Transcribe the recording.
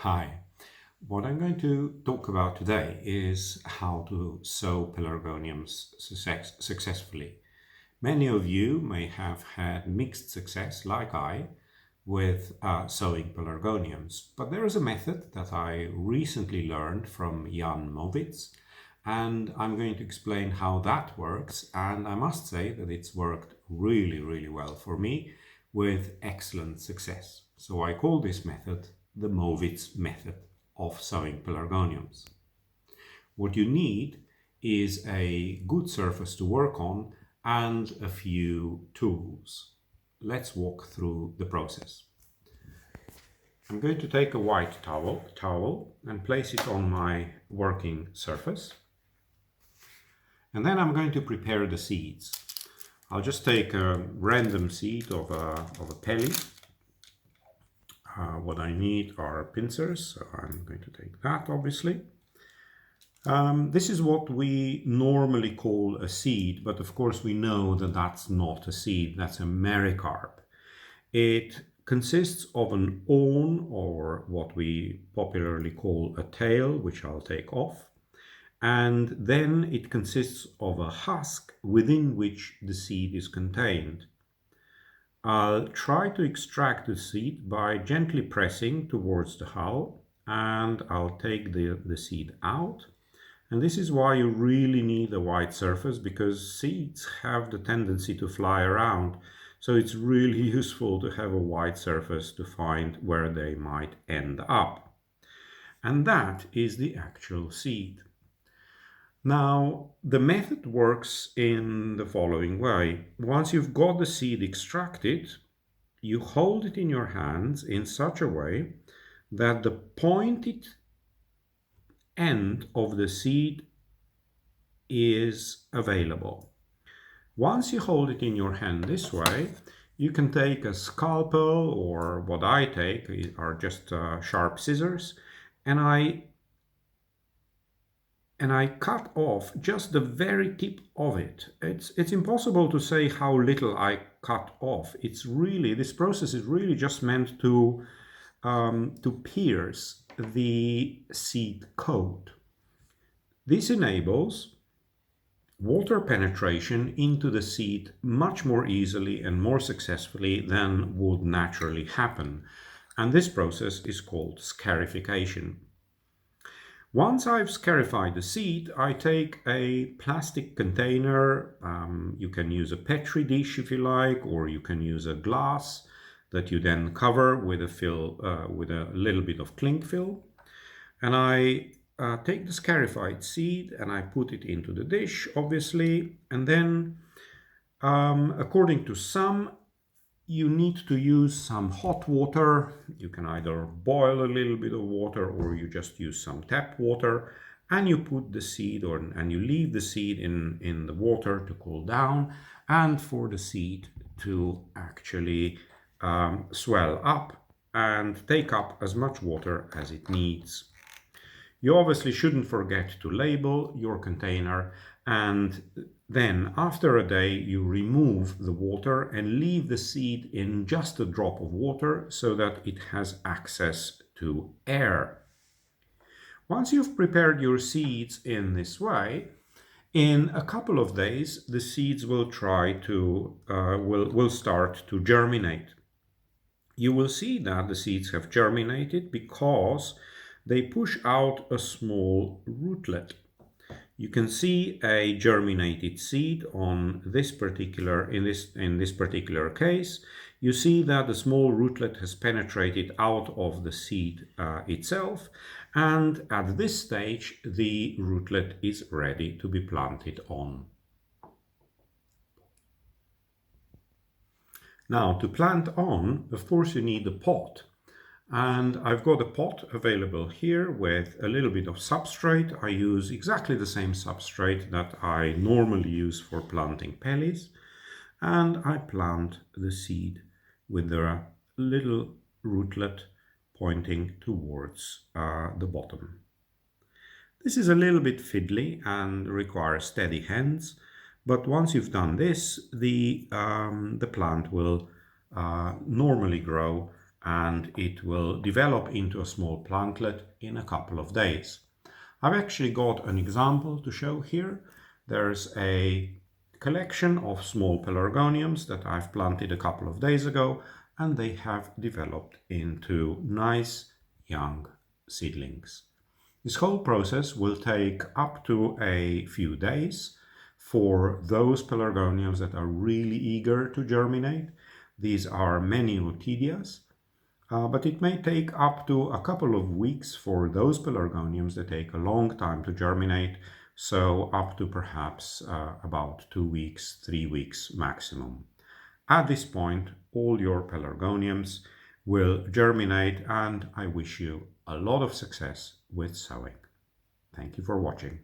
Hi. What I'm going to talk about today is how to sow pelargoniums successfully. Many of you may have had mixed success, like I, with sowing pelargoniums, but there is a method that I recently learned from Movitz, and I'm going to explain how that works. And I must say that it's worked really, really well for me with excellent success. So I call this method the Movitz method of sowing pelargoniums. What you need is a good surface to work on and a few tools. Let's walk through the process. I'm going to take a white towel and place it on my working surface. And then I'm going to prepare the seeds. I'll just take a random seed of a pelly. What I need are pincers, so I'm going to take that, obviously. This is what we normally call a seed, but of course we know that that's not a seed, that's a mericarp. It consists of an awn, or what we popularly call a tail, which I'll take off, and then it consists of a husk within which the seed is contained. I'll try to extract the seed by gently pressing towards the hull, and I'll take the seed out. And this is why you really need a white surface, because seeds have the tendency to fly around. So it's really useful to have a white surface to find where they might end up. And that is the actual seed. Now, the method works in the following way. Once you've got the seed extracted, you hold it in your hands in such a way that the pointed end of the seed is available. Once you hold it in your hand this way, you can take a scalpel, or what I take are just sharp scissors, and I cut off just the very tip of it. It's impossible to say how little I cut off. This process is really just meant to pierce the seed coat. This enables water penetration into the seed much more easily and more successfully than would naturally happen. And this process is called scarification. Once I've scarified the seed, I take a plastic container. You can use a petri dish if you like, or you can use a glass that you then cover with a little bit of cling film. And I take the scarified seed and I put it into the dish, obviously. And then, according to some, you need to use some hot water. You can either boil a little bit of water, or you just use some tap water, and you put the seed and you leave the seed in the water to cool down, and for the seed to actually swell up and take up as much water as it needs. You obviously shouldn't forget to label your container, and then after a day you remove the water and leave the seed in just a drop of water so that it has access to air. Once you've prepared your seeds in this way, in a couple of days the seeds will start to germinate. You will see that the seeds have germinated because they push out a small rootlet. You can see a germinated seed on this particular in this particular case. You see that the small rootlet has penetrated out of the seed itself, and at this stage the rootlet is ready to be planted on. Now, to plant on, of course, you need a pot. And I've got a pot available here with a little bit of substrate. I use exactly the same substrate that I normally use for planting pellies. And I plant the seed with the little rootlet pointing towards the bottom. This is a little bit fiddly and requires steady hands, but once you've done this, the plant will normally grow and it will develop into a small plantlet in a couple of days. I've actually got an example to show here. There's a collection of small pelargoniums that I've planted a couple of days ago, and they have developed into nice young seedlings. This whole process will take up to a few days for those pelargoniums that are really eager to germinate. These are Meniotidias, but it may take up to a couple of weeks for those pelargoniums that take a long time to germinate, so up to perhaps about 2 weeks, 3 weeks maximum. At this point, all your pelargoniums will germinate, and I wish you a lot of success with sowing. Thank you for watching.